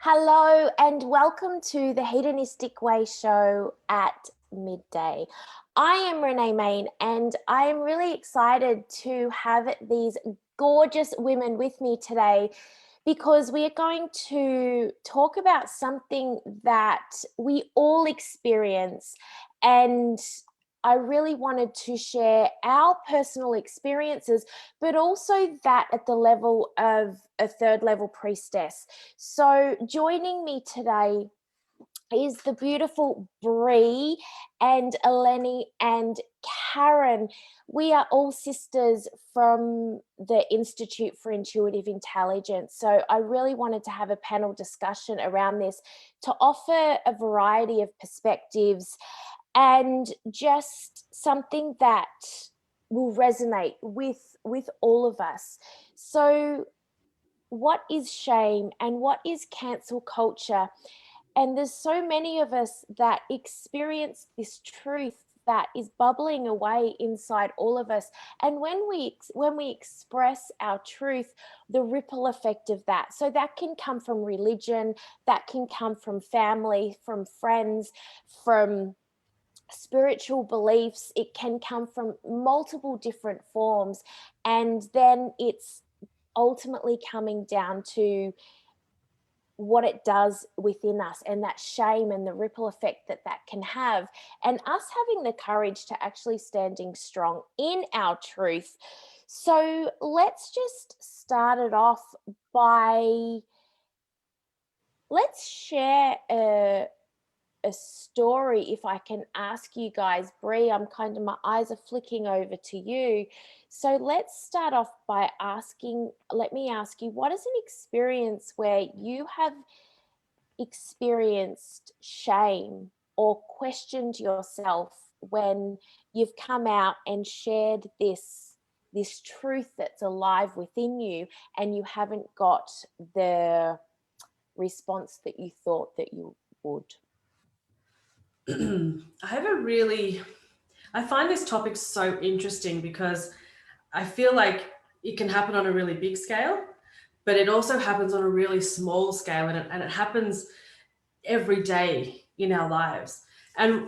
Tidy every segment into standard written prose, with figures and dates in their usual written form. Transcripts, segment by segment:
Hello and welcome to the Hedonistic Way show at midday. I am Renee Main and I am really excited to have these gorgeous women with me today because we are going to talk about something that we all experience, and I really wanted to share our personal experiences, but also that at the level of a third level priestess. So joining me today is the beautiful Bree and Eleni and Karen. We are all sisters from the Institute for Intuitive Intelligence. So I really wanted to have a panel discussion around this to offer a variety of perspectives and just something that will resonate with all of us. So what is shame and what is cancel culture? And there's so many of us that experience this truth that is bubbling away inside all of us, and when we express our truth, the ripple effect of that, so that can come from religion, that can come from family, from friends, from spiritual beliefs, it can come from multiple different forms, and then it's ultimately coming down to what it does within us and that shame and the ripple effect that that can have, and us having the courage to actually standing strong in our truth. So let's just start it off by, let's share a story. If I can ask you guys, Bree, I'm kind of, my eyes are flicking over to you. So let's start off by asking, let me ask you, what is an experience where you have experienced shame or questioned yourself when you've come out and shared this truth that's alive within you, and you haven't got the response that you thought that you would? I find this topic so interesting because I feel like it can happen on a really big scale, but it also happens on a really small scale, and it happens every day in our lives. And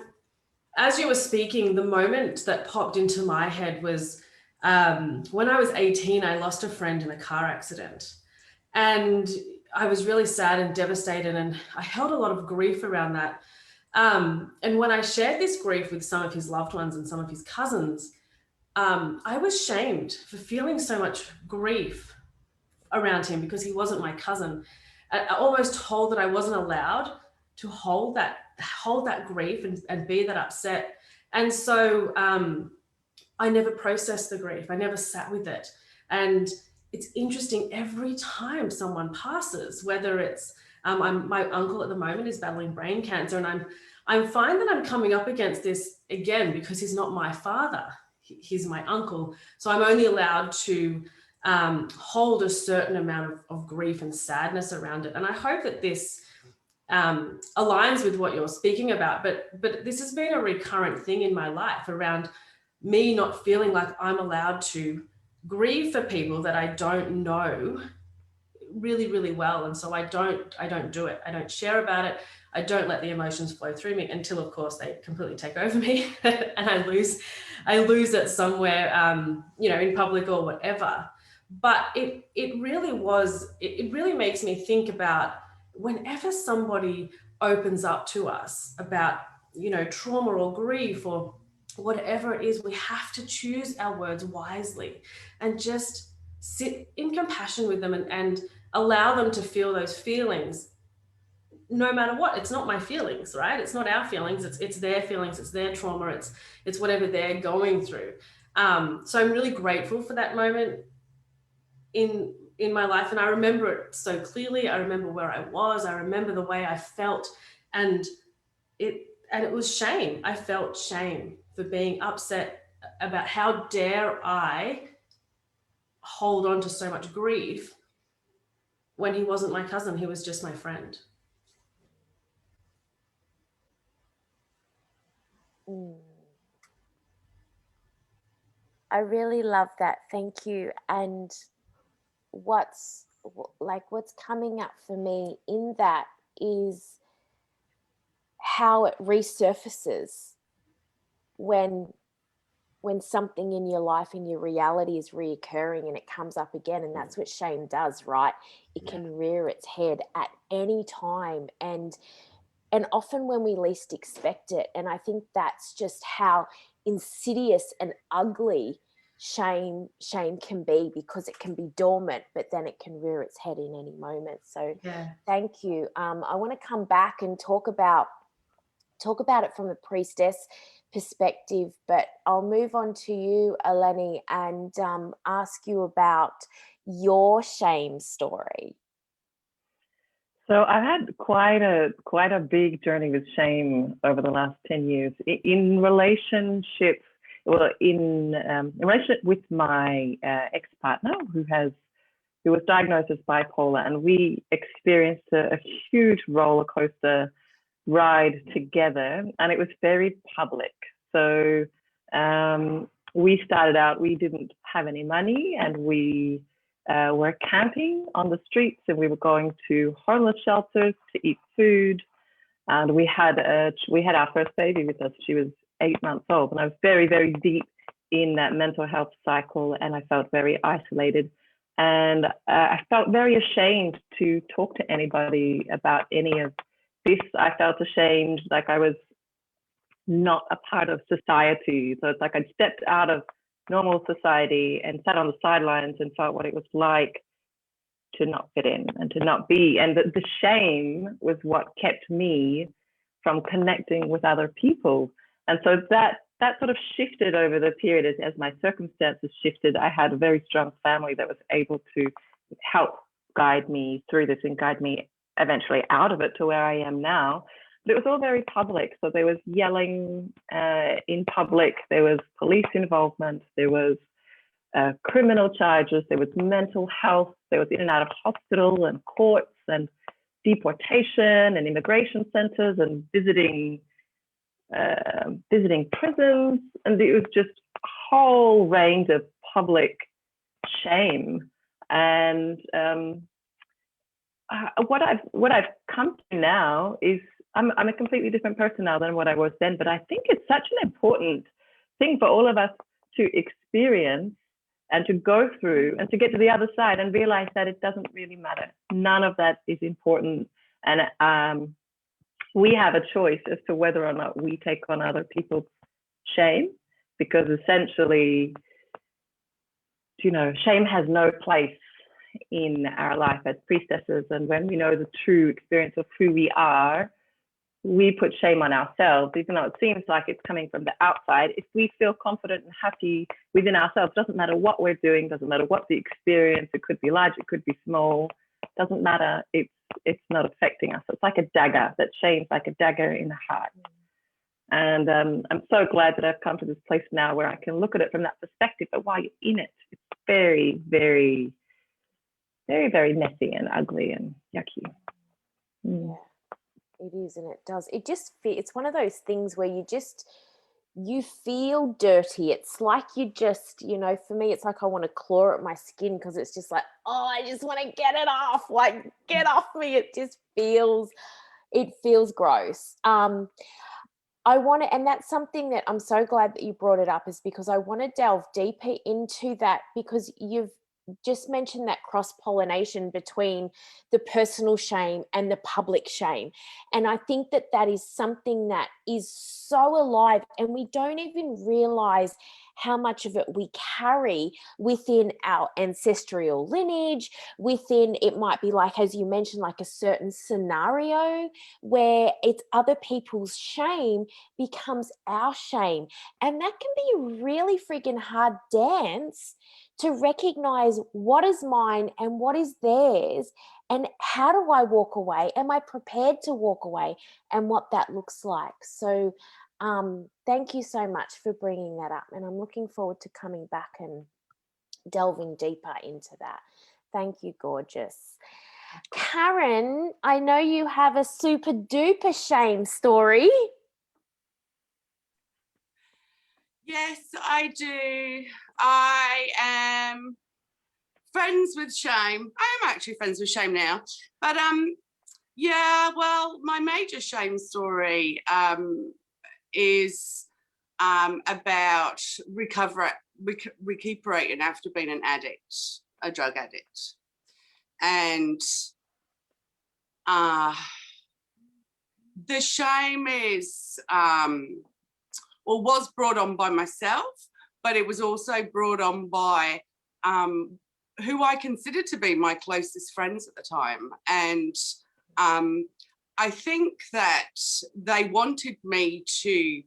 as you were speaking, the moment that popped into my head was when I was 18, I lost a friend in a car accident. And I was really sad and devastated, and I held a lot of grief around that. And when I shared this grief with some of his loved ones and some of his cousins, I was shamed for feeling so much grief around him because he wasn't my cousin. I almost told that I wasn't allowed to hold that grief and be that upset. And so I never processed the grief. I never sat with it. And it's interesting, every time someone passes, whether it's my uncle at the moment is battling brain cancer, and I'm fine that I'm coming up against this again because he's not my father. He's my uncle. So I'm only allowed to hold a certain amount of grief and sadness around it. And I hope that this aligns with what you're speaking about. But this has been a recurrent thing in my life around me not feeling like I'm allowed to grieve for people that I don't know really, really well. And so I don't do it. I don't share about it. I don't let the emotions flow through me until, of course, they completely take over me and I lose it somewhere, in public or whatever. But it really makes me think about whenever somebody opens up to us about, trauma or grief or whatever it is, we have to choose our words wisely and just sit in compassion with them and allow them to feel those feelings no matter what. It's not my feelings, right? It's not our feelings, it's their feelings, it's their trauma, it's whatever they're going through. So I'm really grateful for that moment in my life, and I remember it so clearly. I remember where I was, I remember the way I felt, and it was shame. I felt shame for being upset about how dare I hold on to so much grief when he wasn't my cousin, he was just my friend. Mm. I really love that. Thank you. And like what's coming up for me in that is how it resurfaces when something in your life, in your reality, is reoccurring and it comes up again. And that's what shame does, right? It can rear its head at any time, and often when we least expect it. And I think that's just how insidious and ugly shame can be, because it can be dormant, but then it can rear its head in any moment. So thank you. I want to come back and talk about it from a priestess perspective, but I'll move on to you, Eleni, and ask you about your shame story. So I've had quite a big journey with shame over the last 10 years in relationships. Well, in relationship with my ex-partner who was diagnosed as bipolar, and we experienced a huge roller coaster ride together, and it was very public. So we started out, we didn't have any money, and we were camping on the streets, and we were going to homeless shelters to eat food. And we had our first baby with us. She was 8 months old, and I was very, very deep in that mental health cycle, and I felt very isolated. And I felt very ashamed to talk to anybody about any of this. I felt ashamed, like I was not a part of society. So it's like I'd stepped out of normal society and sat on the sidelines and felt what it was like to not fit in and to not be. And the shame was what kept me from connecting with other people. And so that sort of shifted over the period as my circumstances shifted. I had a very strong family that was able to help guide me through this and guide me eventually out of it to where I am now. But it was all very public. So there was yelling in public, there was police involvement, there was criminal charges, there was mental health, there was in and out of hospital and courts and deportation and immigration centers and visiting prisons. And it was just a whole range of public shame. And what I've come to now is I'm a completely different person now than what I was then. But I think it's such an important thing for all of us to experience and to go through and to get to the other side and realize that it doesn't really matter. None of that is important. And we have a choice as to whether or not we take on other people's shame, because essentially, shame has no place in our life as priestesses. And when we know the true experience of who we are, we put shame on ourselves, even though it seems like it's coming from the outside. If we feel confident and happy within ourselves, doesn't matter what we're doing, doesn't matter what the experience, it could be large, it could be small, doesn't matter, it's not affecting us. It's like a dagger, that shame's like a dagger in the heart. And I'm so glad that I've come to this place now where I can look at it from that perspective, but while you're in it, it's very, very, very, very messy and ugly and yucky. Yeah. It is, and it does. It's one of those things where you feel dirty. It's like you just, for me, it's like I want to claw at my skin, because it's just like, oh, I just want to get it off. Like, get off me. It feels gross. And that's something that I'm so glad that you brought it up, is because I want to delve deeper into that, because you've just mentioned that cross-pollination between the personal shame and the public shame. And I think that is something that is so alive, and we don't even realize how much of it we carry within our ancestral lineage. It might be like, as you mentioned, like a certain scenario where it's other people's shame becomes our shame. And that can be a really freaking hard dance to recognize what is mine and what is theirs, and how do I walk away? Am I prepared to walk away, and what that looks like? So thank you so much for bringing that up, and I'm looking forward to coming back and delving deeper into that. Thank you, gorgeous. Karen, I know you have a super duper shame story. Yes, I do. I am friends with shame. I am actually friends with shame now. But yeah, well, my major shame story is about recuperating after being an addict, a drug addict. And the shame is, or was brought on by myself, but it was also brought on by who I considered to be my closest friends at the time. And I think that they wanted me to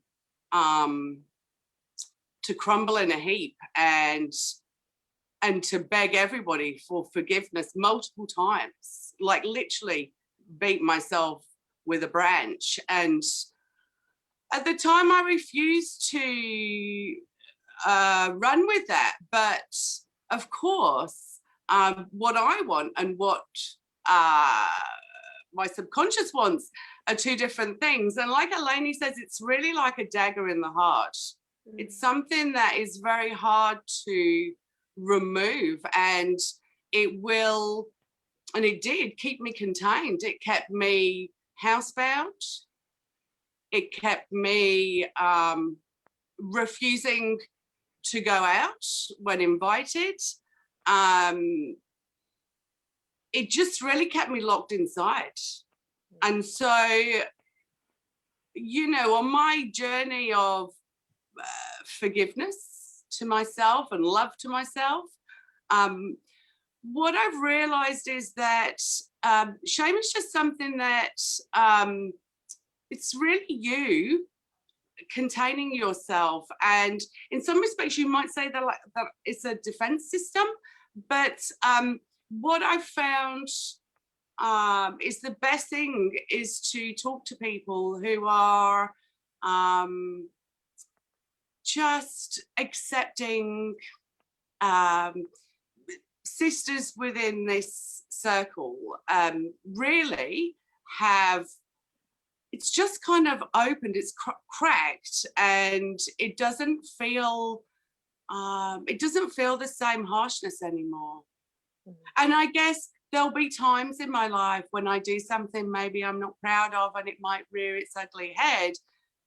crumble in a heap and to beg everybody for forgiveness multiple times, like literally beat myself with a branch. And at the time I refused to run with that. But of course, what I want and what my subconscious wants are two different things. And like Elaine says, it's really like a dagger in the heart. It's something that is very hard to remove, and it will, and it did keep me contained. It kept me housebound. It kept me refusing to go out when invited. It just really kept me locked inside. And so, you know, on my journey of forgiveness to myself and love to myself, what I've realized is that shame is just something that it's really you containing yourself. And in some respects, you might say that, that it's a defense system. But what I've found is the best thing is to talk to people who are just accepting, sisters within this circle really have, it's just kind of opened, it's cracked, and it doesn't feel the same harshness anymore. And I guess there'll be times in my life when I do something maybe I'm not proud of and it might rear its ugly head,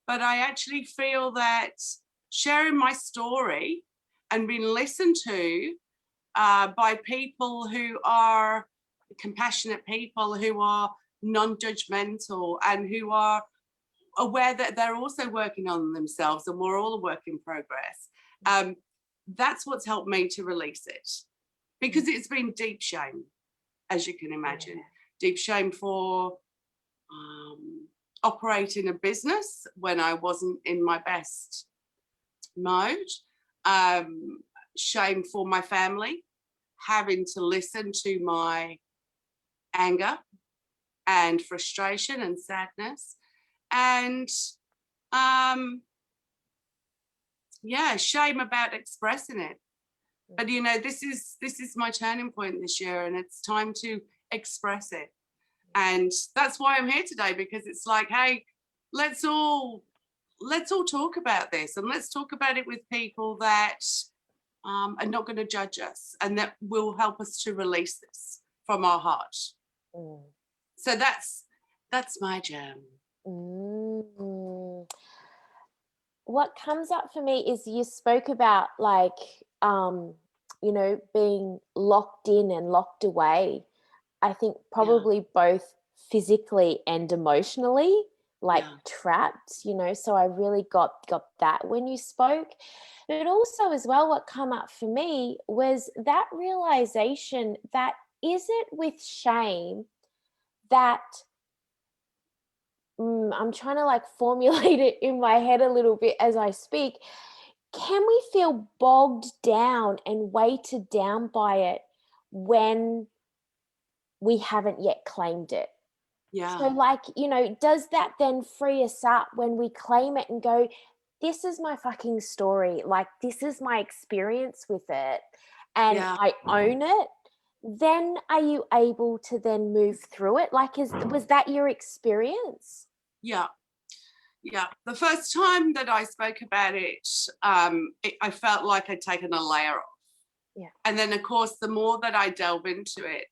but I actually feel that sharing my story and being listened to by people who are compassionate people, who are non-judgmental, and who are aware that they're also working on themselves, and we're all a work in progress. That's what's helped me to release it, because it's been deep shame, as you can imagine. Deep shame for operating a business when I wasn't in my best mode. Shame for my family, having to listen to my anger and frustration and sadness. And yeah, shame about expressing it. But you know, this is my turning point this year, and it's time to express it. And that's why I'm here today, because it's like, hey, let's all talk about this, and let's talk about it with people that are not going to judge us, and that will help us to release this from our heart. So that's my jam. What comes up for me is you spoke about, like, you know, being locked in and locked away. I think probably both physically and emotionally, like trapped, you know, so I really got that when you spoke. But also as well, what come up for me was that realization that, is it with shame that I'm trying to like formulate it in my head a little bit as I speak. Can we feel bogged down and weighted down by it when we haven't yet claimed it? So like, you know, does that then free us up when we claim it and go, this is my fucking story, like this is my experience with it, and I own it? Then are you able to then move through it? Like, was that your experience? Yeah. The first time that I spoke about it, I felt like I'd taken a layer off. And then, of course, the more that I delve into it,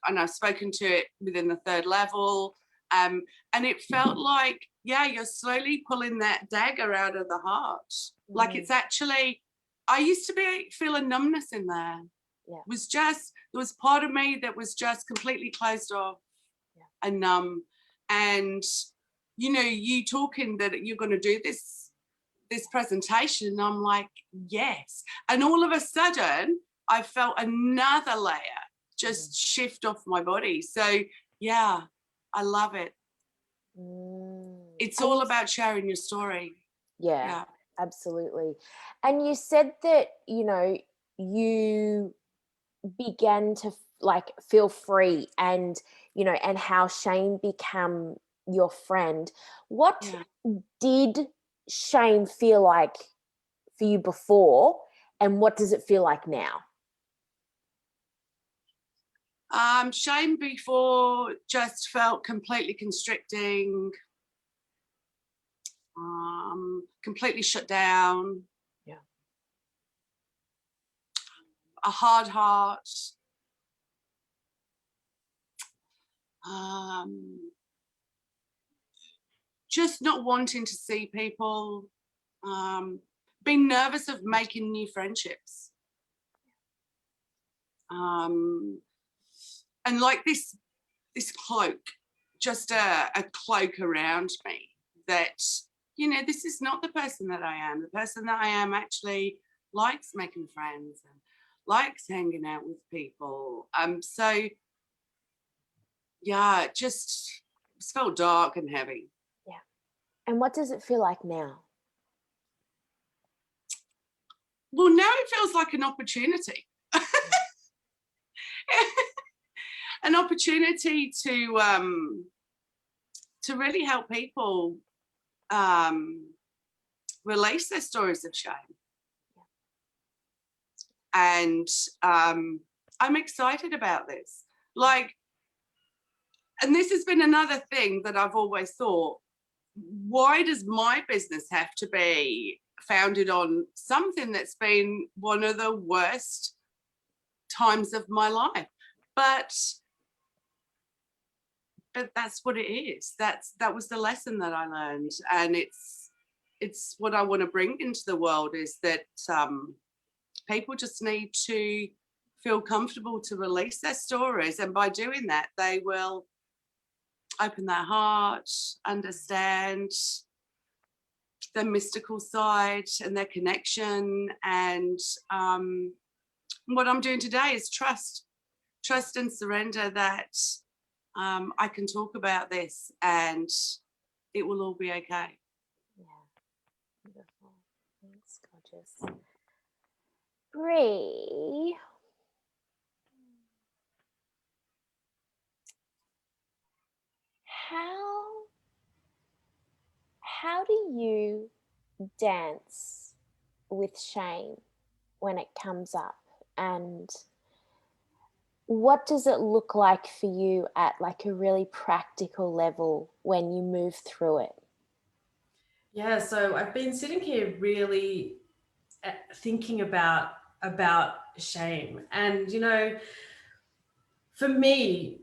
and I've spoken to it within the third level. And it felt like, yeah, you're slowly pulling that dagger out of the heart. Like it's actually, I used to feel a numbness in there. Yeah. It was just, there was part of me that was just completely closed off and numb. And, you know, you talking that you're going to do this presentation, and I'm like, yes. And all of a sudden, I felt another layer just shift off my body. So, yeah, I love it. It's all about sharing your story. Yeah, absolutely. And you said that, you know, you began to like feel free, and, you know, and how shame became your friend. What did shame feel like for you before, and what does it feel like now? Shame before just felt completely constricting, completely shut down. Yeah. A hard heart. Just not wanting to see people. Being nervous of making new friendships. And like this cloak, just a cloak around me that, you know, this is not the person that I am. The person that I am actually likes making friends and likes hanging out with people. So yeah, it felt dark and heavy. Yeah. And what does it feel like now? Well, now it feels like an opportunity. An opportunity to really help people release their stories of shame. And I'm excited about this. Like, and this has been another thing that I've always thought, why does my business have to be founded on something that's been one of the worst times of my life? But that's what it is. That was the lesson that I learned, and it's what I want to bring into the world, is that people just need to feel comfortable to release their stories, and by doing that, they will open their heart, understand their mystical side and their connection. And what I'm doing today is trust and surrender that I can talk about this and it will all be okay. Yeah, beautiful. Thanks, gorgeous. Bree, how do you dance with shame when it comes up, and what does it look like for you at like a really practical level when you move through it? Yeah, so I've been sitting here really thinking about shame, and you know, for me,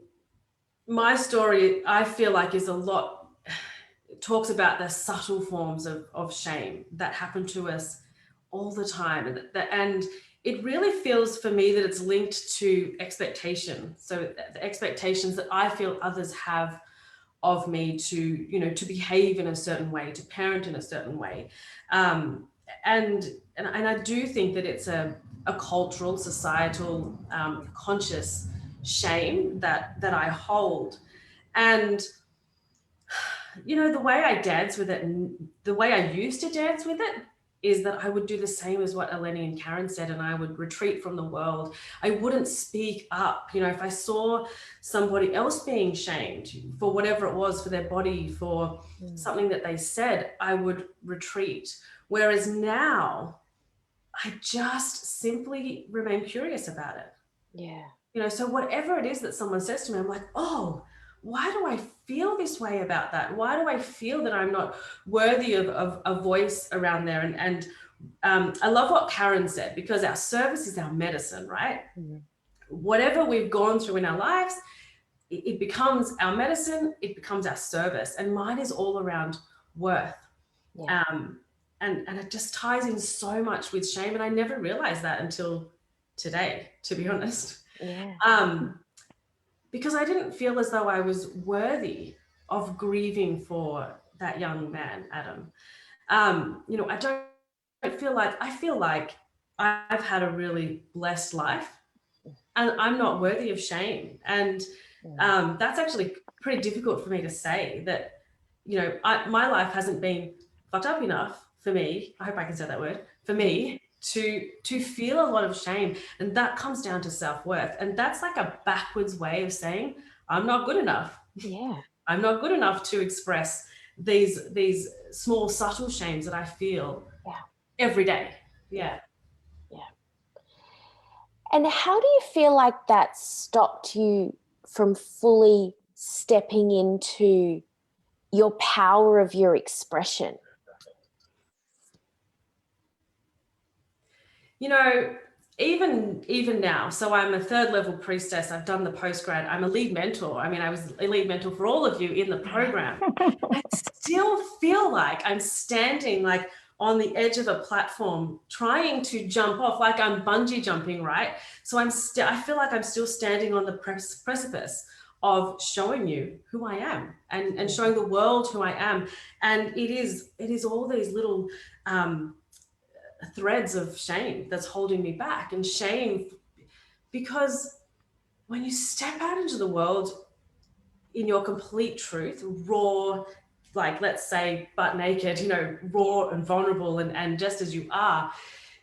my story, I feel like, is a lot, it talks about the subtle forms of shame that happen to us all the time, and it really feels for me that it's linked to expectation. So the expectations that I feel others have of me to, you know, to behave in a certain way, to parent in a certain way. And I do think that it's a cultural, societal, conscious shame that I hold. And, you know, the way I dance with it, and the way I used to dance with it, is that I would do the same as what Eleni and Karen said, and I would retreat from the world. I wouldn't speak up. You know, if I saw somebody else being shamed for whatever it was, for their body, for something that they said, I would retreat. Whereas now, I just simply remain curious about it. Yeah. You know, so whatever it is that someone says to me, I'm like, oh, why do I feel this way about that? Why do I feel that I'm not worthy of a voice around there? And I love what Karen said, because our service is our medicine, right? whatever we've gone through in our lives, it becomes our medicine, it becomes our service. And mine is all around worth. Yeah. And it just ties in so much with shame. And I never realized that until today, to be honest. Yeah. Because I didn't feel as though I was worthy of grieving for that young man, Adam. You know, I feel like I've had a really blessed life, and I'm not worthy of shame. And that's actually pretty difficult for me to say, that, you know, my life hasn't been fucked up enough for me, I hope I can say that word, for me to feel a lot of shame. And that comes down to self-worth. And that's like a backwards way of saying I'm not good enough. Yeah. I'm not good enough to express these small subtle shames that I feel every day. Yeah. And how do you feel like that stopped you from fully stepping into your power of your expression? You know, even now, so I'm a 3rd level priestess. I've done the postgrad. I'm a lead mentor. I mean, I was a lead mentor for all of you in the program. I still feel like I'm standing like on the edge of a platform, trying to jump off, like I'm bungee jumping, right? So I feel like I'm still standing on the precipice of showing you who I am, and showing the world who I am. And it is all these little threads of shame that's holding me back. And shame, because when you step out into the world in your complete truth, raw, like, let's say butt naked, you know, raw and vulnerable, and just as you are,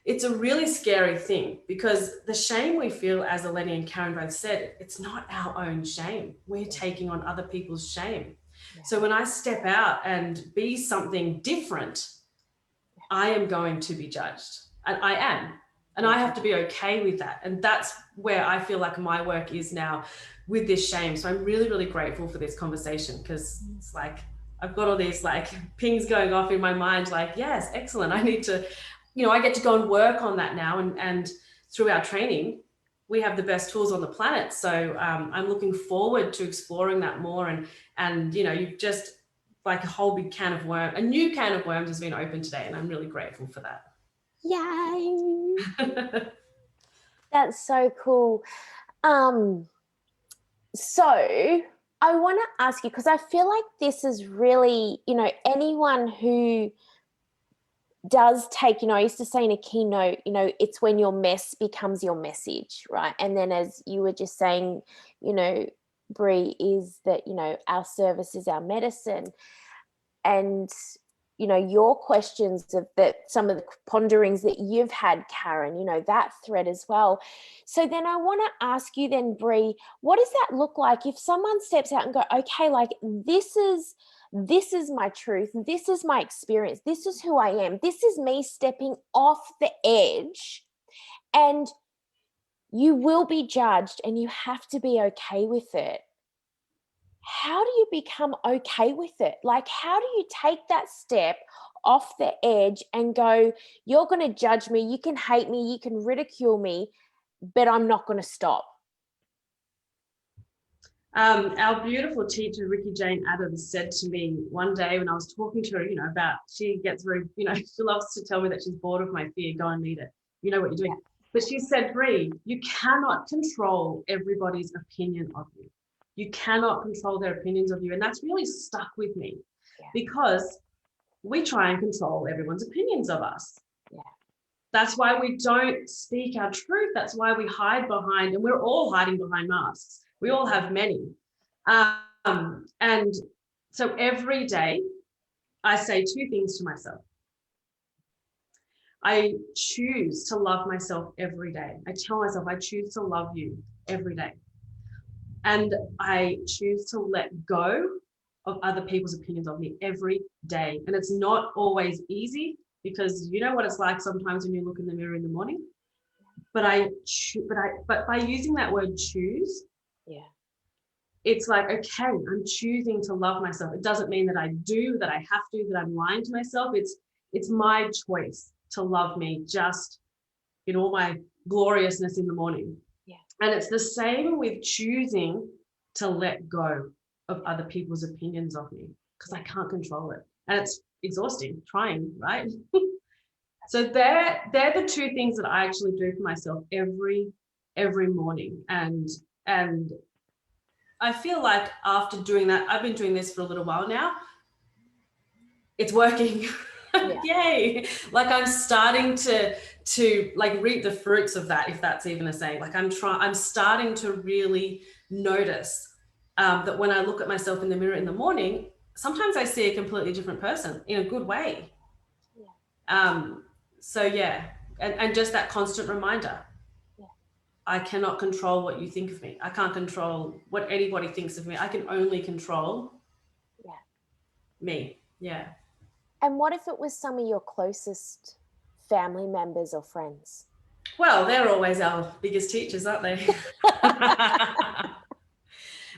it's a really scary thing, because the shame we feel, as Eleni and Karen both said, it's not our own shame. We're taking on other people's shame. So when I step out and be something different, I am going to be judged, and I am, and I have to be okay with that. And that's where I feel like my work is now with this shame. So I'm really, really grateful for this conversation, because it's like, I've got all these like pings going off in my mind, like, yes, excellent. I need to, you know, I get to go and work on that now. And through our training, we have the best tools on the planet. So I'm looking forward to exploring that more. And, you know, you've just, like, a whole big can of worms, a new can of worms has been opened today, and I'm really grateful for that. Yay. That's so cool. So I want to ask you, because I feel like this is really, you know, anyone who does take, you know, I used to say in a keynote, you know, it's when your mess becomes your message, right? And then, as you were just saying, you know, Brie, is that, you know, our service is our medicine. And, you know, your questions of that, some of the ponderings that you've had, Karen, you know, that thread as well. So then I want to ask you then, Brie, what does that look like if someone steps out and go, okay, like this is my truth, this is my experience, this is who I am, this is me stepping off the edge, and you will be judged and you have to be okay with it. How do you become okay with it? Like, how do you take that step off the edge and go, you're going to judge me, you can hate me, you can ridicule me, but I'm not going to stop? Our beautiful teacher, Ricky Jane Adams, said to me one day when I was talking to her, you know, about, she gets very, you know, she loves to tell me that she's bored of my fear, go and meet it. You know what you're doing. Yeah. But she said, Brie, you cannot control everybody's opinion of you. You cannot control their opinions of you. And that's really stuck with me, because we try and control everyone's opinions of us. Yeah. That's why we don't speak our truth. That's why we hide behind, and we're all hiding behind masks. We all have many. And so every day I say 2 things to myself. I choose to love myself every day. I tell myself I choose to love you every day. And I choose to let go of other people's opinions of me every day. And it's not always easy, because you know what it's like sometimes when you look in the mirror in the morning. But by using that word choose, it's like, okay, I'm choosing to love myself. It doesn't mean that I do, that I have to, that I'm lying to myself. It's my choice to love me just in all my gloriousness in the morning. And it's the same with choosing to let go of other people's opinions of me, because I can't control it. And it's exhausting trying, right? So they're the two things that I actually do for myself every morning. And I feel like after doing that, I've been doing this for a little while now, it's working. Yay. Like I'm starting to like reap the fruits of that, if that's even a saying. Like I'm starting to really notice that when I look at myself in the mirror in the morning, sometimes I see a completely different person in a good way. So yeah, and just that constant reminder. I cannot control what you think of me. I can't control what anybody thinks of me. I can only control me. Yeah. And what if it was some of your closest family members or friends? Well, they're always our biggest teachers, aren't they?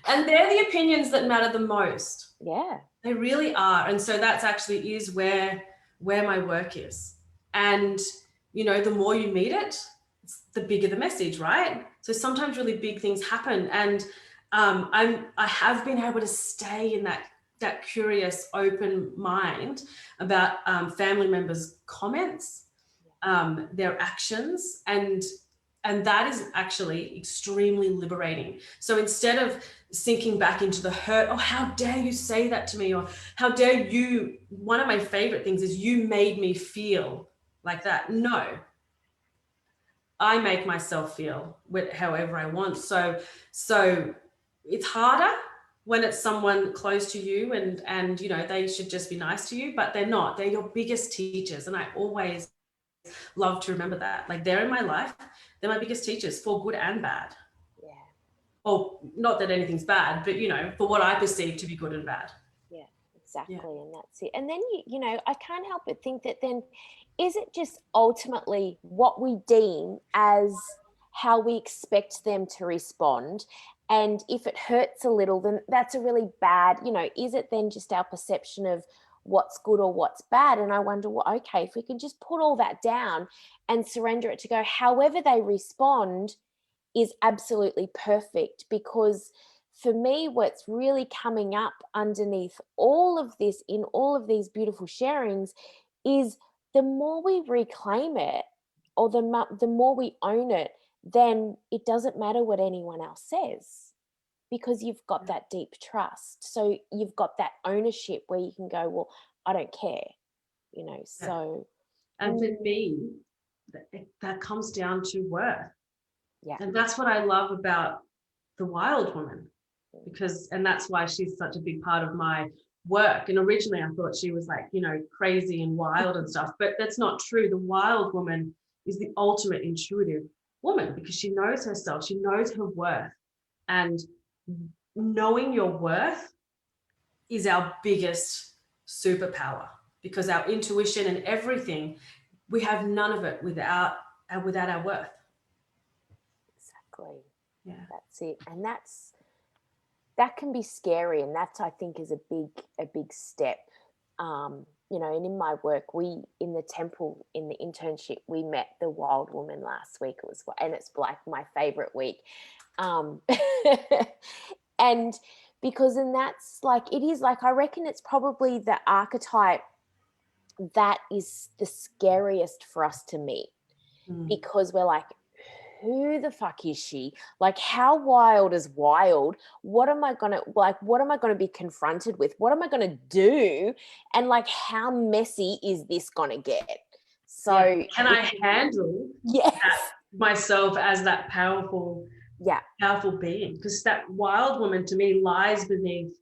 And they're the opinions that matter the most. Yeah. They really are. And so that's actually is where my work is. And, you know, the more you meet it, the bigger the message, right? So sometimes really big things happen. And I have been able to stay in that curious, open mind about family members' comments, their actions, and that is actually extremely liberating. So instead of sinking back into the hurt, oh, how dare you say that to me, or how dare you, one of my favorite things is you made me feel like that. No, I make myself feel with however I want. So it's harder when it's someone close to you and you know, they should just be nice to you, but they're not. They're your biggest teachers. And I always love to remember that. Like they're in my life. They're my biggest teachers for good and bad. Yeah. Or not that anything's bad, but you know, for what I perceive to be good and bad. Yeah, exactly. Yeah. And that's it. And then, you know, I can't help but think that then, is it just ultimately what we deem as how we expect them to respond? And if it hurts a little, then that's a really bad, you know, is it then just our perception of what's good or what's bad? And I wonder, well, okay, if we can just put all that down and surrender it to go, however they respond is absolutely perfect. Because for me, what's really coming up underneath all of this in all of these beautiful sharings is the more we reclaim it, or the more we own it, then it doesn't matter what anyone else says, because you've got that deep trust. So you've got that ownership where you can go, well, I don't care, you know. So and for me, that comes down to worth. Yeah. And that's what I love about the wild woman, and that's why she's such a big part of my work. And originally I thought she was like, you know, crazy and wild and stuff, but that's not true. The wild woman is the ultimate intuitive woman, because she knows herself, she knows her worth. And knowing your worth is our biggest superpower, because our intuition and everything, we have none of it without our worth. Exactly. Yeah. That's it. And that can be scary, and that's, I think, is a big step. You know, and in my work, we in the temple, in the internship, we met the wild woman last week. And it's like my favorite week. And because, and that's like, it is like, I reckon it's probably the archetype that is the scariest for us to meet, because we're like, who the fuck is she? Like, how wild is wild? What am I going to be confronted with? What am I going to do? And like, how messy is this going to get? So can I handle myself as that powerful being? Because that wild woman to me lies beneath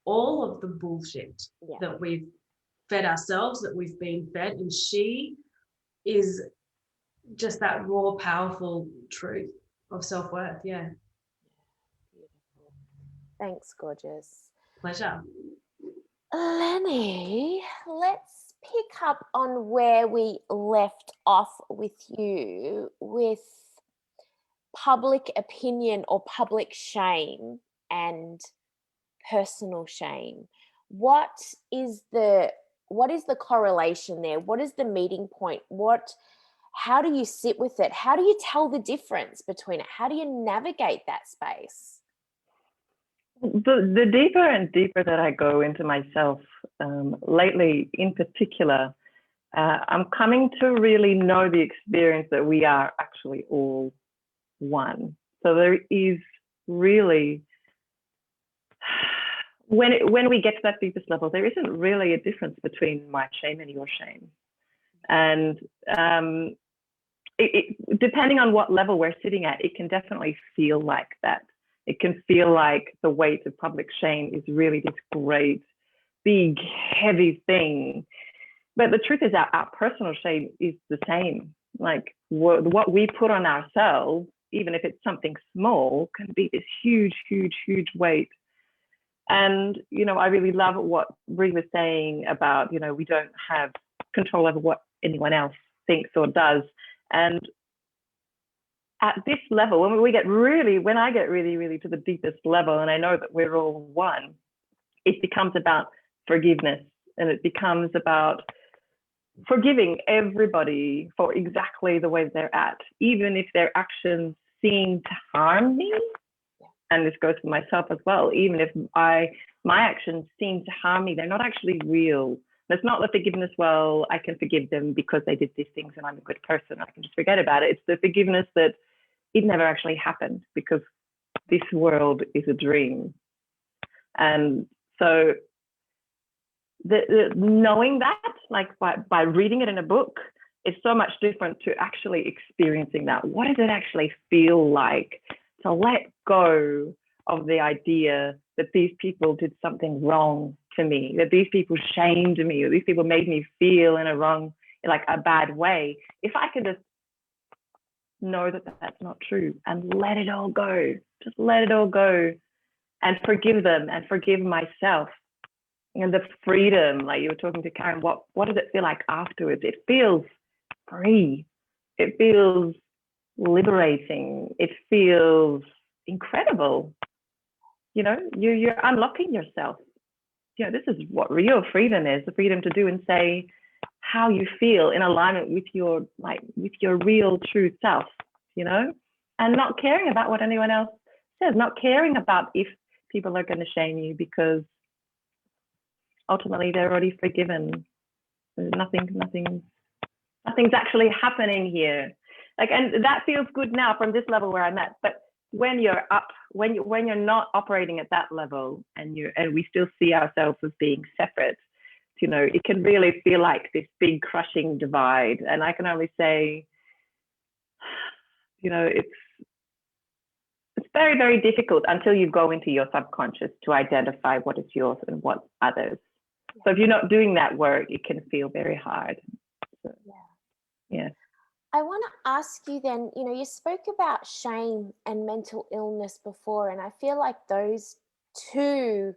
all of the bullshit that we've fed ourselves, that we've been fed. And she is just that raw, powerful truth of self-worth. Yeah. Beautiful. Thanks, gorgeous. Pleasure. Lenny, let's pick up on where we left off with you, with public opinion or public shame and personal shame. What is the correlation there? What is the meeting point? how do you sit with it? How do you tell the difference between it? How do you navigate that space? The deeper and deeper that I go into myself, lately in particular, I'm coming to really know the experience that we are actually all one. So there is really, when we get to that deepest level, there isn't really a difference between my shame and your shame. And depending on what level we're sitting at, it can definitely feel like that. It can feel like the weight of public shame is really this great, big, heavy thing. But the truth is our personal shame is the same. Like what we put on ourselves, even if it's something small, can be this huge, huge, huge weight. And, I really love what Brie was saying about, we don't have control over what anyone else thinks or does. And at this level, when I get really, really to the deepest level, and I know that we're all one, it becomes about forgiveness, and it becomes about forgiving everybody for exactly the way they're at, even if their actions seem to harm me. And this goes for myself as well. Even if my actions seem to harm me, they're not actually real. It's not the forgiveness, well, I can forgive them because they did these things and I'm a good person, I can just forget about it. It's the forgiveness that it never actually happened, because this world is a dream. And so the knowing that, like by reading it in a book, is so much different to actually experiencing that. What does it actually feel like to let go of the idea that these people did something wrong to me, that these people shamed me, or these people made me feel in a bad way? If I could just know that that's not true and let it all go, just let it all go, and forgive them and forgive myself. And the freedom, like you were talking to Karen, what does it feel like afterwards? It feels free. It feels liberating. It feels incredible. You're unlocking yourself. This is what real freedom is: the freedom to do and say how you feel in alignment with your real true self, and not caring about what anyone else says, not caring about if people are going to shame you, because ultimately they're already forgiven. Nothing's actually happening here. And that feels good now from this level where I'm at. But when you're up, when you're not operating at that level, and we still see ourselves as being separate, it can really feel like this big crushing divide. And I can only say, it's very, very difficult until you go into your subconscious to identify what is yours and what's others. So if you're not doing that work, it can feel very hard. So, yeah. I want to ask you then, you spoke about shame and mental illness before, and I feel like those two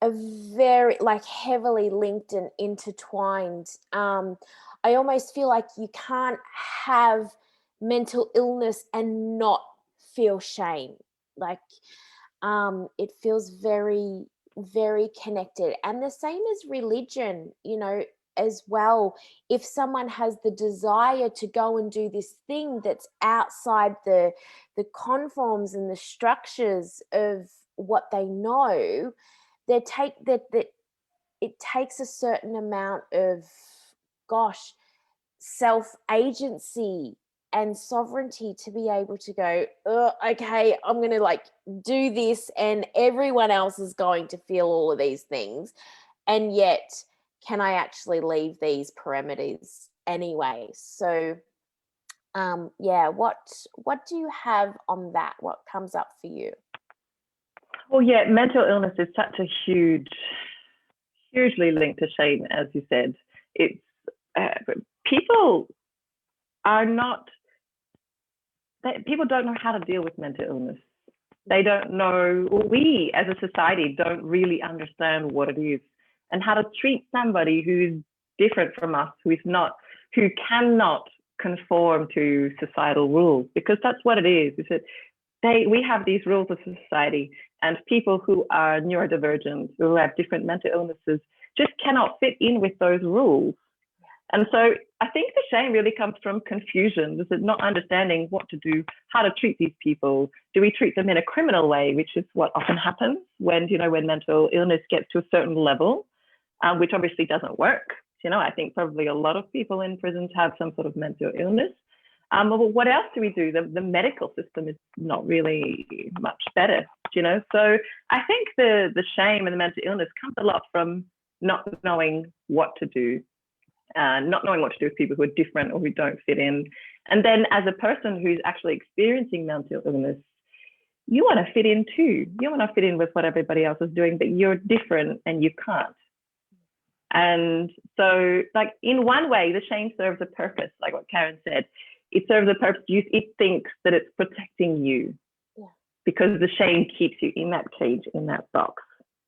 are very heavily linked and intertwined. I almost feel like you can't have mental illness and not feel shame. It feels very, very connected. And the same as religion, as well. If someone has the desire to go and do this thing that's outside the conforms and the structures of what they know, that it takes a certain amount of self-agency and sovereignty to be able to go, okay, I'm going to do this, and everyone else is going to feel all of these things. And yet, can I actually leave these parameters anyway? So, what do you have on that? What comes up for you? Well, mental illness is such a hugely linked to shame, as you said. It's people don't know how to deal with mental illness. They don't know, we as a society don't really understand what it is and how to treat somebody who's different from us, who cannot conform to societal rules, because that's what it is that we have these rules of society, and people who are neurodivergent, who have different mental illnesses, just cannot fit in with those rules. And so I think the shame really comes from confusion. This is not understanding what to do, how to treat these people. Do we treat them in a criminal way, which is what often happens when, when mental illness gets to a certain level, which obviously doesn't work. I think probably a lot of people in prisons have some sort of mental illness. But what else do we do? The medical system is not really much better, So I think the shame and the mental illness comes a lot from not knowing what to do, not knowing what to do with people who are different or who don't fit in. And then as a person who's actually experiencing mental illness, you want to fit in too. You want to fit in with what everybody else is doing, but you're different and you can't. And so, like, in one way, the shame serves a purpose, like what Karen said. It serves a purpose. It thinks that it's protecting you, because the shame keeps you in that cage, in that box,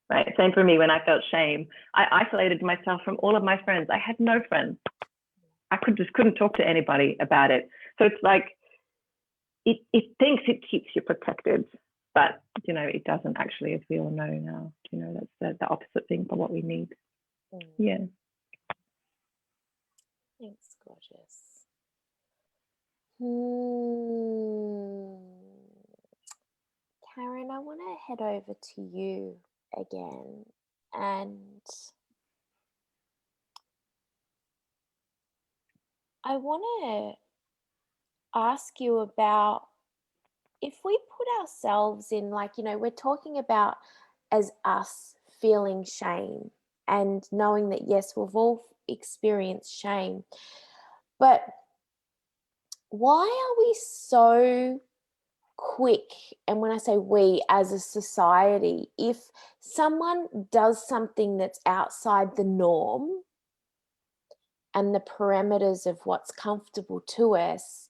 right? Same for me. When I felt shame, I isolated myself from all of my friends. I had no friends. I couldn't talk to anybody about it. So it's like, it thinks it keeps you protected, but, it doesn't actually, as we all know now. That's the opposite thing for what we need. Yeah. Thanks, gorgeous. Karen, I want to head over to you again, and I want to ask you about, if we put ourselves in, we're talking about as us feeling shame and knowing that, yes, we've all experienced shame, but why are we so quick? And when I say we as a society, if someone does something that's outside the norm and the parameters of what's comfortable to us,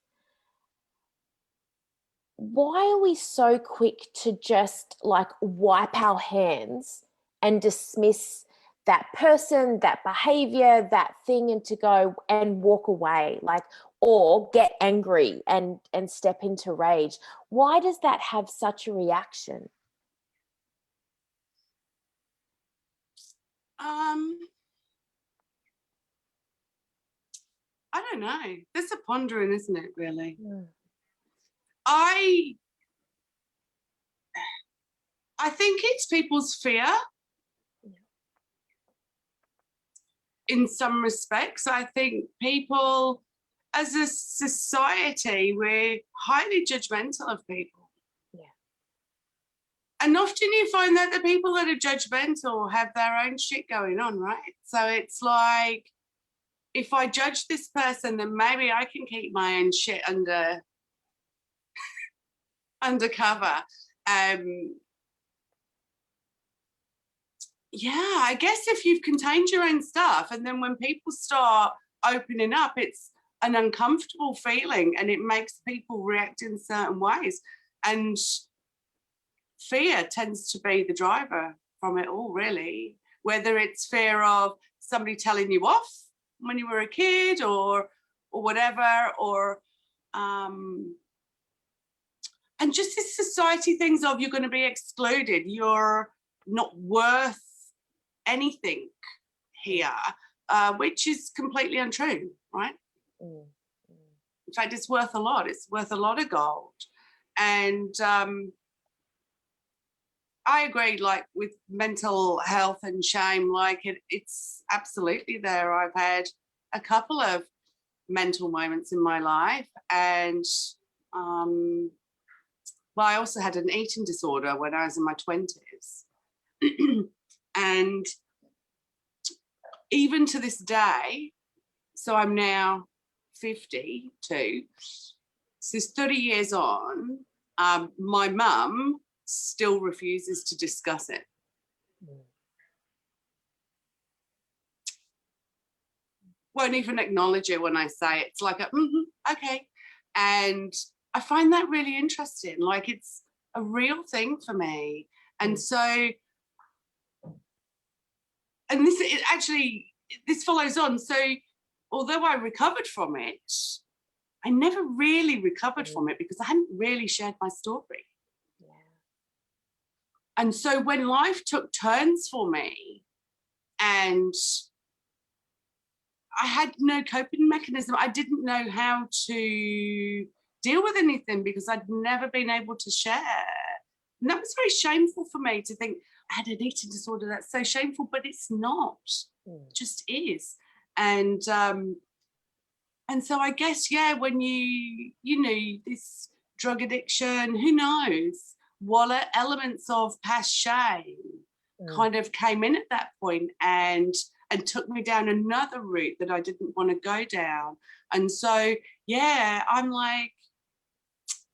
why are we so quick to just wipe our hands and dismiss that person, that behavior, that thing, and to go and walk away, or get angry and step into rage? Why does that have such a reaction? I don't know. There's a pondering, isn't it, really? Mm. I think it's people's fear. In some respects, I think people, as a society, we're highly judgmental of people. Yeah. And often you find that the people that are judgmental have their own shit going on, right? So it's like, if I judge this person, then maybe I can keep my own shit undercover. Yeah, I guess if you've contained your own stuff, and then when people start opening up, it's an uncomfortable feeling and it makes people react in certain ways. And fear tends to be the driver from it all, really, whether it's fear of somebody telling you off when you were a kid or whatever, or and just this society things of you're going to be excluded, you're not worth anything here, which is completely untrue, right? In fact, it's worth a lot. It's worth a lot of gold. And I agree, with mental health and shame, it's absolutely there. I've had a couple of mental moments in my life, and I also had an eating disorder when I was in my 20s. And even to this day, so I'm now 52, so 30 years on, my mum still refuses to discuss it. Won't even acknowledge it when I say it. It's like, okay. And I find that really interesting. It's a real thing for me. And so, and this follows on. So although I recovered from it, I never really recovered from it because I hadn't really shared my story. Yeah. And so when life took turns for me and I had no coping mechanism. I didn't know how to deal with anything because I'd never been able to share. And that was very shameful for me to think I had an eating disorder. That's so shameful, but it's not. It just is. And so I guess, yeah, when you know, this drug addiction, who knows what elements of past shame kind of came in at that point and took me down another route that I didn't want to go down. And so, yeah, I'm like,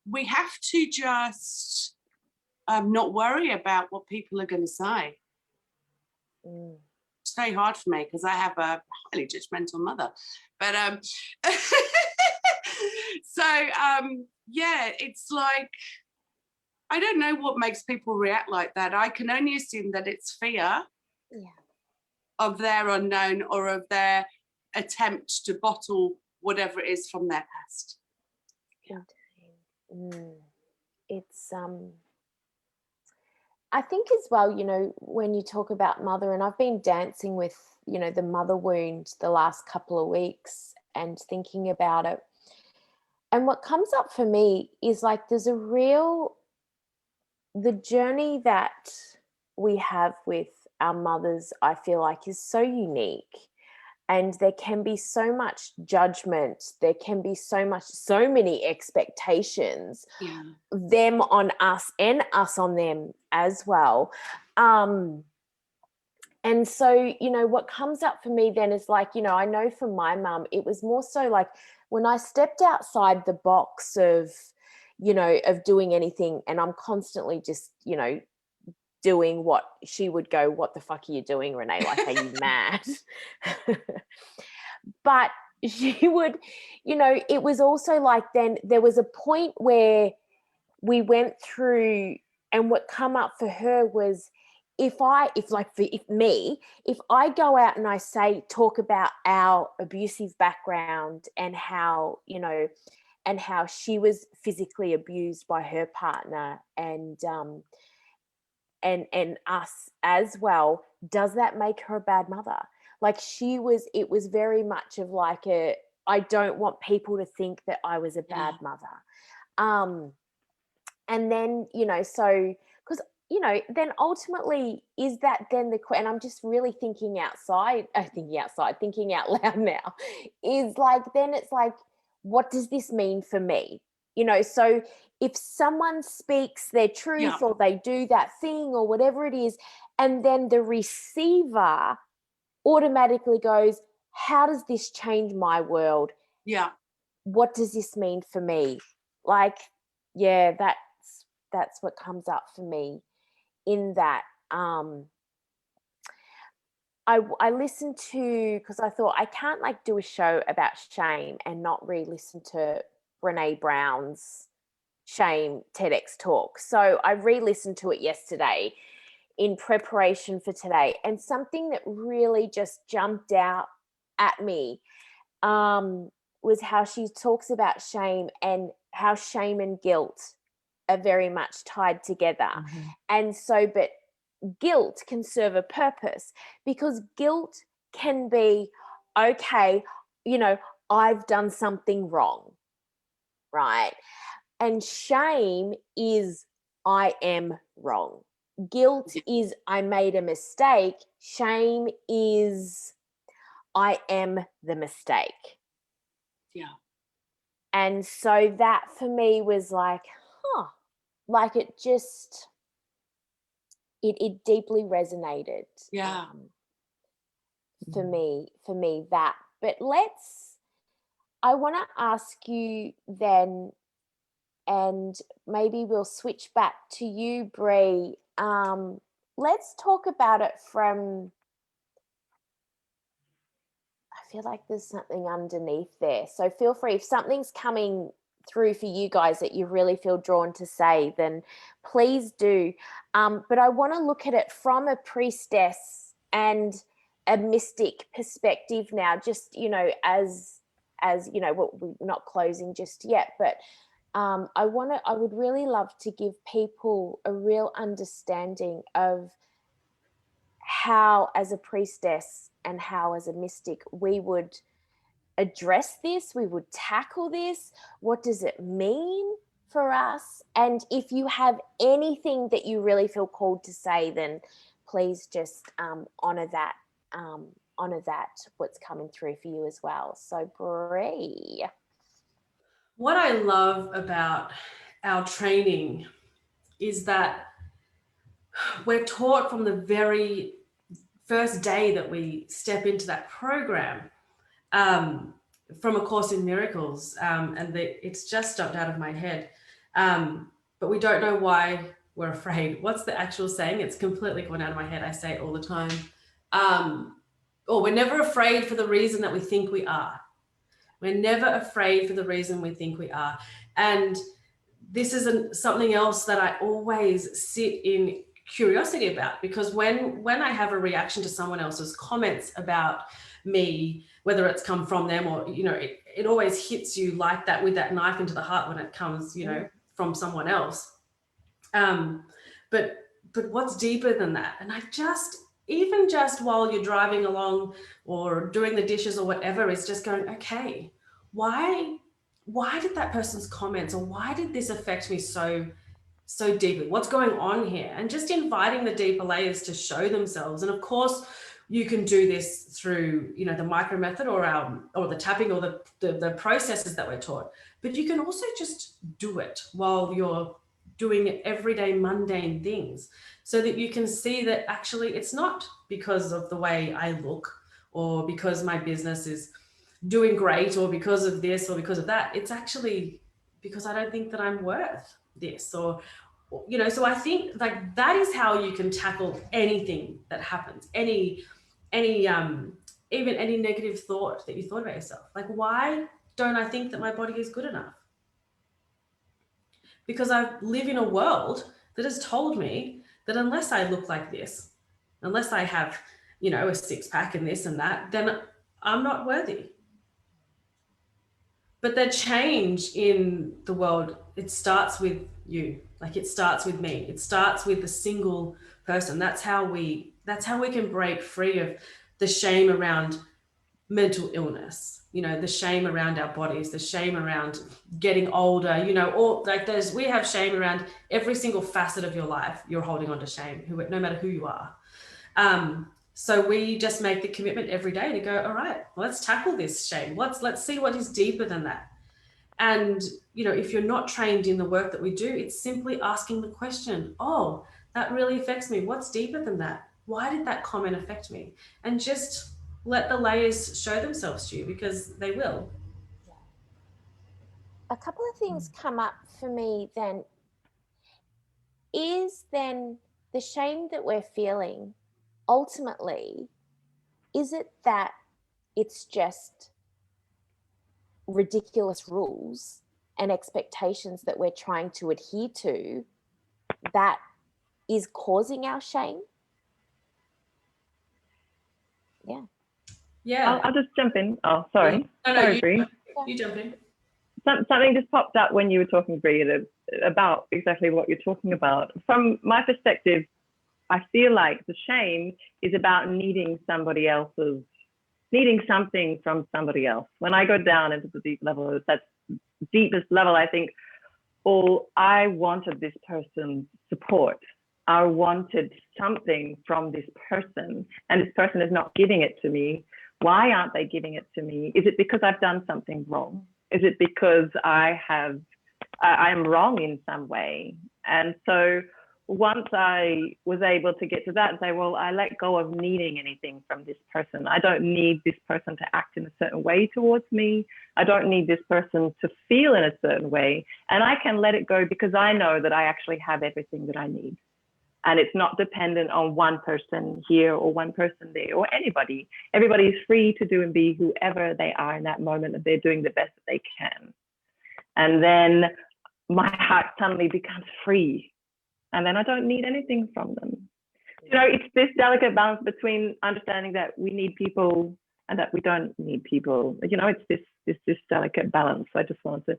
we have to just not worry about what people are going to say. It's very hard for me because I have a highly judgmental mother. But yeah, it's like, I don't know what makes people react like that. I can only assume that it's fear of their unknown or of their attempt to bottle whatever it is from their past. It's I think as well, you know, when you talk about mother, and I've been dancing with, you know, the mother wound the last couple of weeks and thinking about it. And what comes up for me is like there's the journey that we have with our mothers, I feel like, is so unique. And there can be so much judgment. There can be so many expectations, them on us and us on them as well. And so, you know, what comes up for me then is like, you know, I know for my mum, it was more so like when I stepped outside the box of, you know, of doing anything, and I'm constantly just, you know, doing what she would go, what the fuck are you doing, Renee? Like, are you mad? But she would, you know, it was also like then there was a point where we went through, and what come up for her was if I go out and I say, talk about our abusive background and how, you know, and how she was physically abused by her partner and us as well, does that make her a bad mother? Like it was very much of like I don't want people to think that I was a bad mother. And then, you know, so, because, you know, then ultimately is that then and I'm just really thinking out loud now, is like, then it's like, what does this mean for me? You know, so if someone speaks their truth or they do that thing or whatever it is, and then the receiver automatically goes, how does this change my world? What does this mean for me? Like, yeah, that's what comes up for me in that. I listened to, because I thought I can't like do a show about shame and not re-listen to Brene Brown's shame TEDx talk. So I re-listened to it yesterday in preparation for today, and something that really just jumped out at me was how she talks about shame and how shame and guilt are very much tied together. And so, but guilt can serve a purpose, because guilt can be, okay, you know, I've done something wrong, right? And shame is, I am wrong. Guilt is, I made a mistake. Shame is, I am the mistake. And so that for me was like, like it just, it deeply resonated. For me that. But I want to ask you then, and maybe we'll switch back to you, Bree. Let's talk about it from, I feel like there's something underneath there. So feel free, if something's coming through for you guys that you really feel drawn to say, then please do. But I want to look at it from a priestess and a mystic perspective now, just, you know, as you know, we're not closing just yet, but I would really love to give people a real understanding of how as a priestess and how as a mystic we would address this, we would tackle this. What does it mean for us? And if you have anything that you really feel called to say, then please just honor that, what's coming through for you as well. So Bree. What I love about our training is that we're taught from the very first day that we step into that program, from A Course in Miracles, and it's just jumped out of my head. But we don't know why we're afraid. What's the actual saying? It's completely gone out of my head. I say it all the time. Or we're never afraid for the reason that we think we are. We're never afraid for the reason we think we are. And this is something else that I always sit in curiosity about, because when I have a reaction to someone else's comments about me, whether it's come from them or, you know, it always hits you like that, with that knife into the heart, when it comes, you know, from someone else. But what's deeper than that? And even just while you're driving along or doing the dishes or whatever, is just going, okay, why did that person's comments, or why did this affect me so deeply? What's going on here? And just inviting the deeper layers to show themselves. And of course, you can do this through, you know, the micro method or the tapping or the processes that we're taught. But you can also just do it while you're doing everyday mundane things, so that you can see that actually it's not because of the way I look, or because my business is doing great, or because of this or because of that. It's actually because I don't think that I'm worth this, or, you know. So I think like that is how you can tackle anything that happens, any even any negative thought that you thought about yourself. Like, why don't I think that my body is good enough? Because I live in a world that has told me that unless I look like this, unless I have, you know, a six pack and this and that, then I'm not worthy. But the change in the world, it starts with you. Like, it starts with me. It starts with the single person. That's how we can break free of the shame around mental illness, you know, the shame around our bodies, the shame around getting older, you know, or like we have shame around every single facet of your life. You're holding on to shame, no matter who you are. So we just make the commitment every day to go, all right, let's tackle this shame. Let's see what is deeper than that. And, you know, if you're not trained in the work that we do, it's simply asking the question, oh, that really affects me. What's deeper than that? Why did that comment affect me? And just let the layers show themselves to you, because they will. A couple of things come up for me then. Is then the shame that we're feeling, ultimately, is it that it's just ridiculous rules and expectations that we're trying to adhere to that is causing our shame? Yeah. I'll just jump in. Oh, sorry. No, sorry, Bree. You jump in. Something just popped up when you were talking, Bree, about exactly what you're talking about. From my perspective, I feel like the shame is about needing something from somebody else. When I go down into the deep level, that deepest level, I think, I wanted this person's support. I wanted something from this person, and this person is not giving it to me. Why aren't they giving it to me? Is it because I've done something wrong? Is it because I'm wrong in some way? And so once I was able to get to that and say, well, I let go of needing anything from this person. I don't need this person to act in a certain way towards me. I don't need this person to feel in a certain way. And I can let it go, because I know that I actually have everything that I need. And it's not dependent on one person here or one person there or anybody. Everybody is free to do and be whoever they are in that moment, and they're doing the best that they can. And then my heart suddenly becomes free. And then I don't need anything from them. You know, it's this delicate balance between understanding that we need people and that we don't need people. You know, it's this delicate balance. So I just wanted to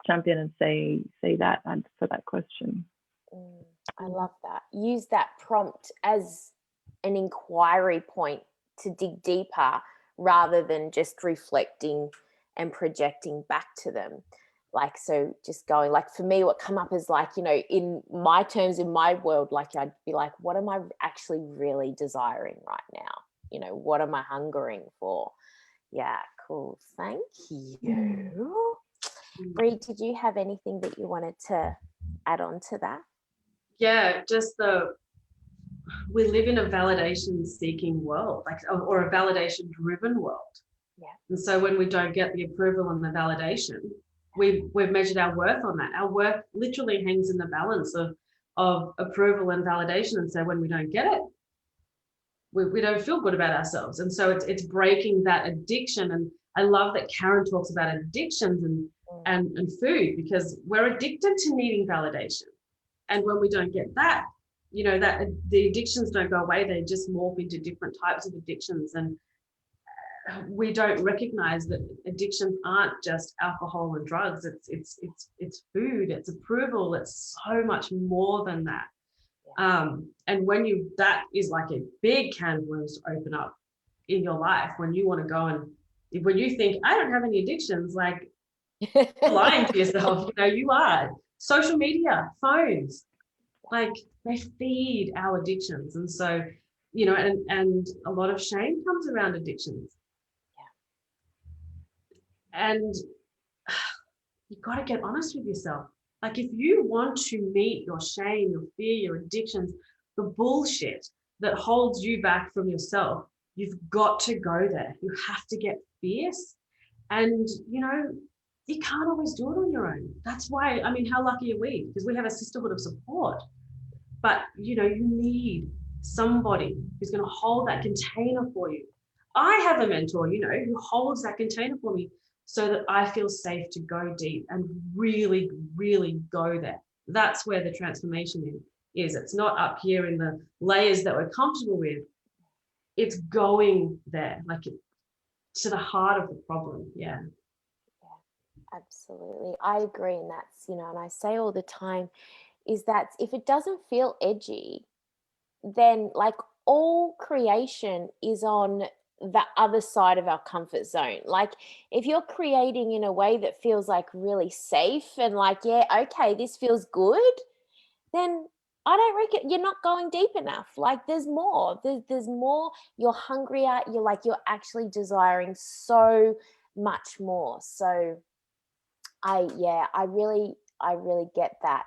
jump in and say that, and for that question. I love that. Use that prompt as an inquiry point to dig deeper, rather than just reflecting and projecting back to them. Like, so just going, like, for me, what come up is like, you know, in my terms, in my world, like I'd be like, what am I actually really desiring right now? You know, what am I hungering for? Yeah, cool. Thank you. Bree, did you have anything that you wanted to add on to that? Yeah, just we live in a validation seeking world, like, or a validation driven world. Yeah. And so when we don't get the approval and the validation, we've measured our worth on that. Our worth literally hangs in the balance of approval and validation. And so when we don't get it, we don't feel good about ourselves. And so it's breaking that addiction. And I love that Karen talks about addictions and food, because we're addicted to needing validation. And when we don't get that, you know, that the addictions don't go away, they just morph into different types of addictions. And we don't recognize that addictions aren't just alcohol and drugs. It's food, it's approval, it's so much more than that. And when that is like a big can of worms to open up in your life, when you want to go and when you think, I don't have any addictions, like, you're lying to yourself. You know, you are. Social media, phones, like, they feed our addictions. And so, you know, and a lot of shame comes around addictions. And you've got to get honest with yourself. Like, if you want to meet your shame, your fear, your addictions, the bullshit that holds you back from yourself, you've got to go there. You have to get fierce. And, you know, you can't always do it on your own. That's why, I mean, how lucky are we? Because we have a sisterhood of support. But, you know, you need somebody who's going to hold that container for you. I have a mentor, you know, who holds that container for me so that I feel safe to go deep and really, really go there. That's where the transformation is. It's not up here in the layers that we're comfortable with. It's going there, like, to the heart of the problem. Yeah. Absolutely. I agree. And that's, you know, and I say all the time is that if it doesn't feel edgy, then like all creation is on the other side of our comfort zone. Like if you're creating in a way that feels like really safe and like, yeah, okay, this feels good, then I don't reckon you're not going deep enough. Like there's more. There's more. You're hungrier. You're actually desiring so much more. So I really get that.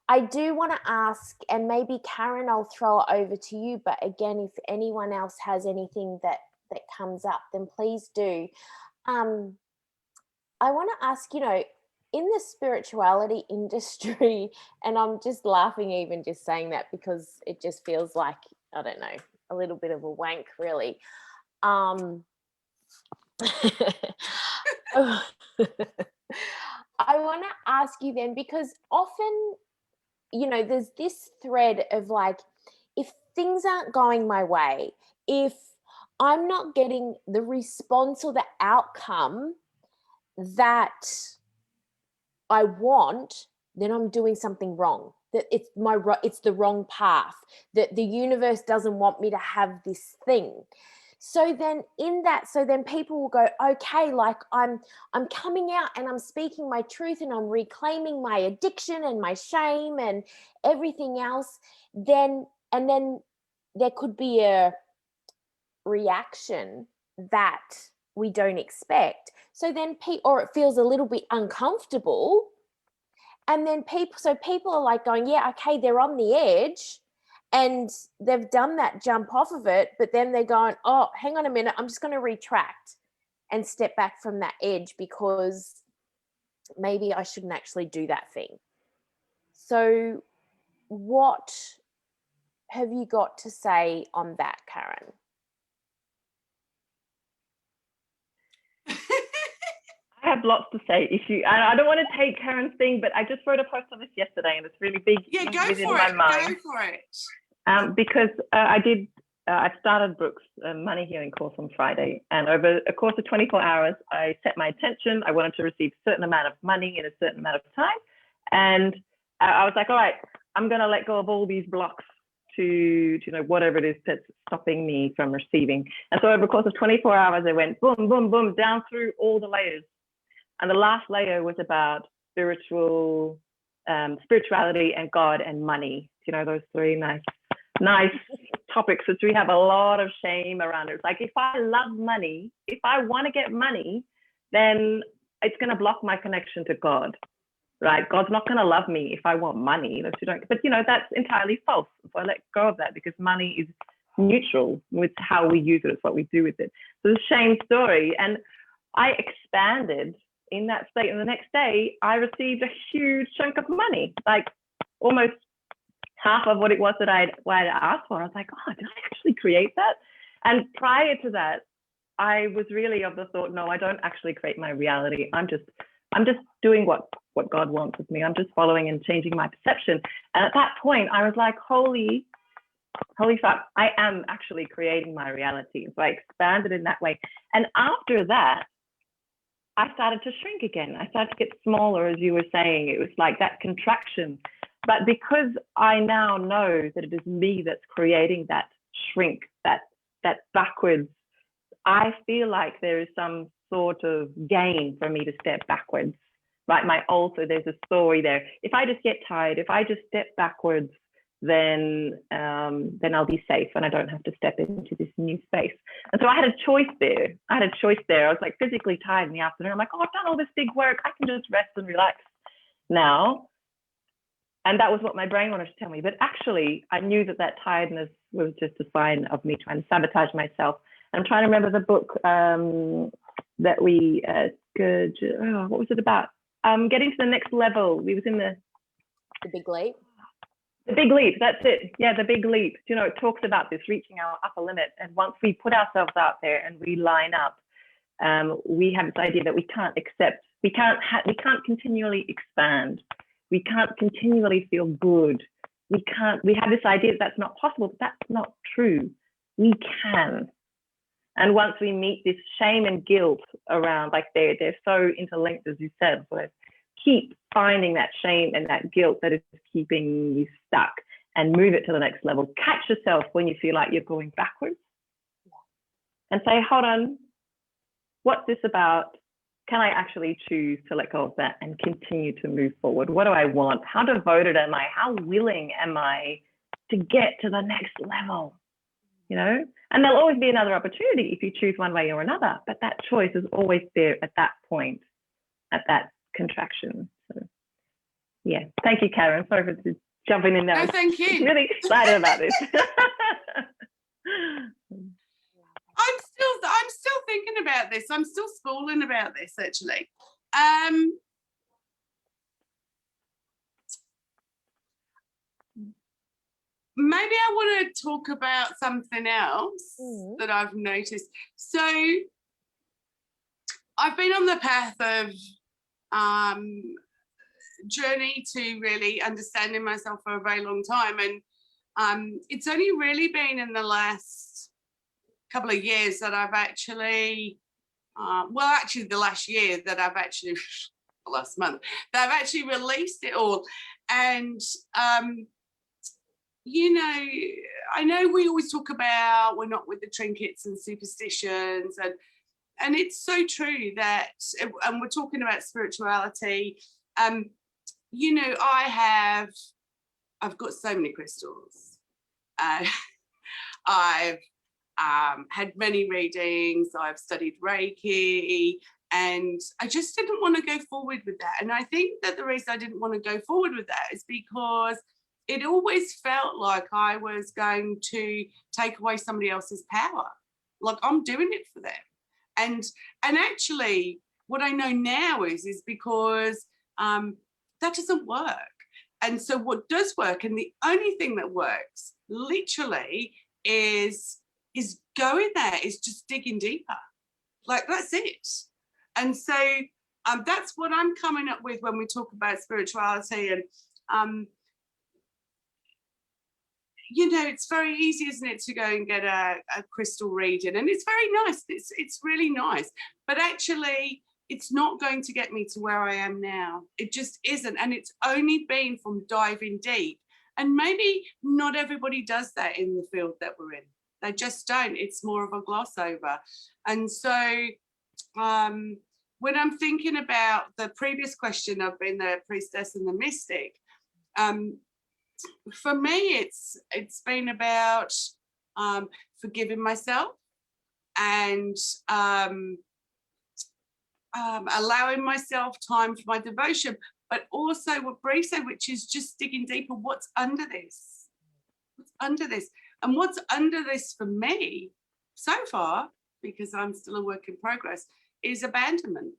I do want to ask, and maybe Karen, I'll throw it over to you, but again, if anyone else has anything that comes up, then please do. I want to ask, you know, in the spirituality industry, and I'm just laughing even just saying that because it just feels like, I don't know, a little bit of a wank, really. I want to ask you then, because often, you know, there's this thread of like, if things aren't going my way, if I'm not getting the response or the outcome that I want, then I'm doing something wrong. That it's the wrong path. That the universe doesn't want me to have this thing. So then people will go, okay, like I'm coming out and I'm speaking my truth and I'm reclaiming my addiction and my shame and everything else. Then there could be a reaction that we don't expect. So then or it feels a little bit uncomfortable. And then people are like going, yeah, okay, they're on the edge. And they've done that jump off of it, but then they're going, oh, hang on a minute, I'm just going to retract and step back from that edge because maybe I shouldn't actually do that thing. So what have you got to say on that, Karen? I have lots to say. I don't want to take Karen's thing, but I just wrote a post on this yesterday, and it's really big within my mind. Go for it. Because I started Brooke's money healing course on Friday, and over a course of 24 hours, I set my intention. I wanted to receive a certain amount of money in a certain amount of time, and I was like, all right, I'm going to let go of all these blocks to whatever it is that's stopping me from receiving. And so over the course of 24 hours, I went boom, boom, boom, down through all the layers And the last layer was about spirituality and God and money. You know, those three nice topics, which we have a lot of shame around. It's like, if I love money, if I want to get money, then it's going to block my connection to God, right? God's not going to love me if I want money. But you know, that's entirely false. So I let go of that, because money is neutral with how we use it. It's what we do with it. So the shame story, and I expanded in that state, and the next day I received a huge chunk of money, like almost half of what it was that I'd asked for. I was like, oh, did I actually create that? And prior to that, I was really of the thought, no, I don't actually create my reality. I'm just doing what God wants of me. I'm just following and changing my perception. And at that point, I was like, holy fuck, I am actually creating my reality. So I expanded in that way. And after that, I started to shrink again. I started to get smaller, as you were saying. It was like that contraction. But because I now know that it is me that's creating that shrink, that backwards, I feel like there is some sort of gain for me to step backwards, right? So there's a story there. If I just get tired, if I just step backwards, then I'll be safe and I don't have to step into this new space. And so I had a choice there. I was like physically tired in the afternoon. I'm like, oh, I've done all this big work. I can just rest and relax now. And that was what my brain wanted to tell me. But actually, I knew that tiredness was just a sign of me trying to sabotage myself. And I'm trying to remember the book that we what was it about? Getting to the next level. We was in the Big Leap. The Big Leap, that's it. Yeah, The Big Leap. You know, it talks about this, reaching our upper limit. And once we put ourselves out there and we line up, we have this idea that we can't continually expand. We can't continually feel good. We have this idea that that's not possible, but that's not true. We can. And once we meet this shame and guilt around, like they're so interlinked, as you said, so keep finding that shame and that guilt that is keeping you stuck, and move it to the next level. Catch yourself when you feel like you're going backwards and say, hold on, what's this about? Can I actually choose to let go of that and continue to move forward? What do I want? How devoted am I? How willing am I to get to the next level? You know, and there'll always be another opportunity if you choose one way or another, but that choice is always there at that point, at that contraction. So yeah, thank you, Karen. Sorry for jumping in there. No, thank you. I'm really excited about this. I'm still thinking about this. I'm still schooling about this, actually. Maybe I want to talk about something else that I've noticed. So I've been on the path of journey to really understanding myself for a very long time, and it's only really been in the last couple of years that I've actually the last year that I've actually last month that I've actually released it all. And you know, I know we always talk about we're not with the trinkets and superstitions, and it's so true that, and we're talking about spirituality. You know, I've got so many crystals. I've had many readings. I've studied Reiki, and I just didn't want to go forward with that. And I think that the reason I didn't want to go forward with that is because it always felt like I was going to take away somebody else's power. Like I'm doing it for them. And actually what I know now is because that doesn't work. And so what does work, and the only thing that works literally is going there, is just digging deeper. Like that's it. And so that's what I'm coming up with when we talk about spirituality. And you know, it's very easy, isn't it, to go and get a crystal reading, and it's very nice. It's really nice, but actually, it's not going to get me to where I am now. It just isn't, and it's only been from diving deep. And maybe not everybody does that in the field that we're in. They just don't. It's more of a gloss over. And so, when I'm thinking about the previous question of being the priestess and the mystic, for me, it's been about forgiving myself and allowing myself time for my devotion, but also what Bree said, which is just digging deeper. What's under this? What's under this? And what's under this for me so far, because I'm still a work in progress, is abandonment.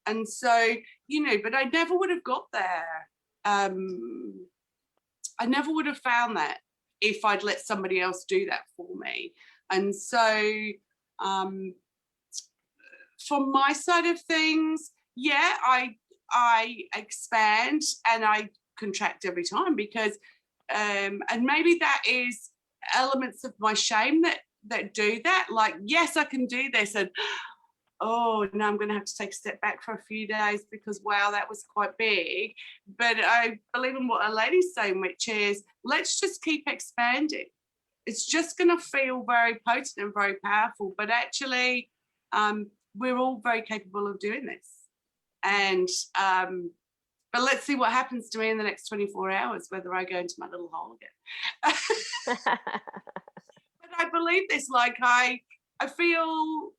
And so, you know, but I never would have got there. I never would have found that if I'd let somebody else do that for me. And so from my side of things, yeah, I expand and I contract every time because and maybe that is elements of my shame that do that. Like, yes, I can do this, and oh, no, I'm going to have to take a step back for a few days because, wow, that was quite big. But I believe in what a lady's saying, which is, let's just keep expanding. It's just going to feel very potent and very powerful, but actually we're all very capable of doing this. And, but let's see what happens to me in the next 24 hours, whether I go into my little hole again. But I believe this, like I feel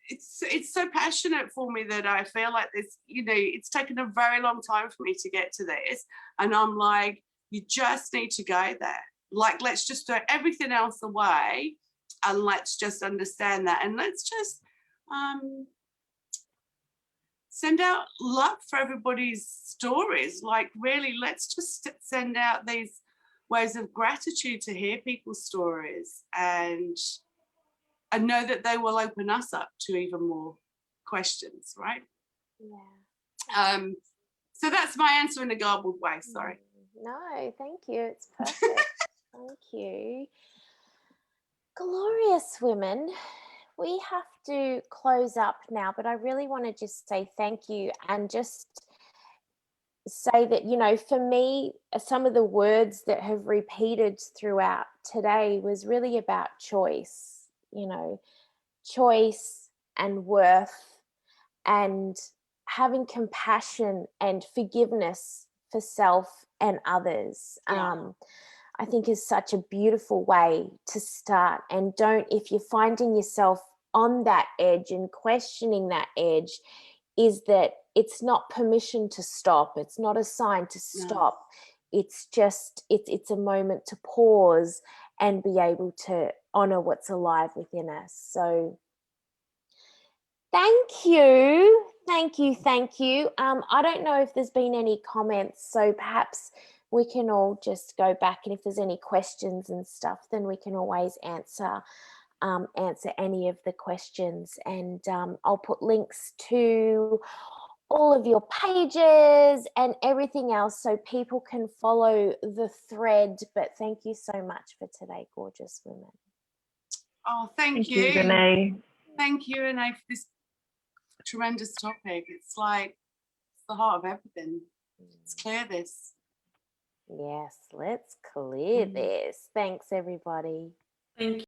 it's so passionate for me that I feel like this, you know, it's taken a very long time for me to get to this. And I'm like, you just need to go there. Like, let's just throw everything else away and let's just understand that. And let's just send out love for everybody's stories. Like, really, let's just send out these ways of gratitude to hear people's stories and know that they will open us up to even more questions, right? Yeah. So that's my answer in a garbled way, sorry. No, thank you. It's perfect. Thank you. Glorious women. We have to close up now, but I really want to just say thank you and just say that, you know, for me, some of the words that have repeated throughout today was really about choice, you know, choice and worth and having compassion and forgiveness for self and others. Yeah. I think is such a beautiful way to start. And don't, if you're finding yourself on that edge and questioning that edge, is that it's not permission to stop. It's not a sign to stop. No. It's just, it's a moment to pause and be able to honor what's alive within us. So thank you. Thank you. Thank you. I don't know if there's been any comments, so perhaps we can all just go back, and if there's any questions and stuff, then we can always answer any of the questions. And I'll put links to all of your pages and everything else so people can follow the thread. But thank you so much for today, gorgeous women. Oh, thank you, Renee. Thank you, Renee, for this tremendous topic. It's like, it's the heart of everything. Let's clear this. Yes, let's clear this. Thanks, everybody. Thank you.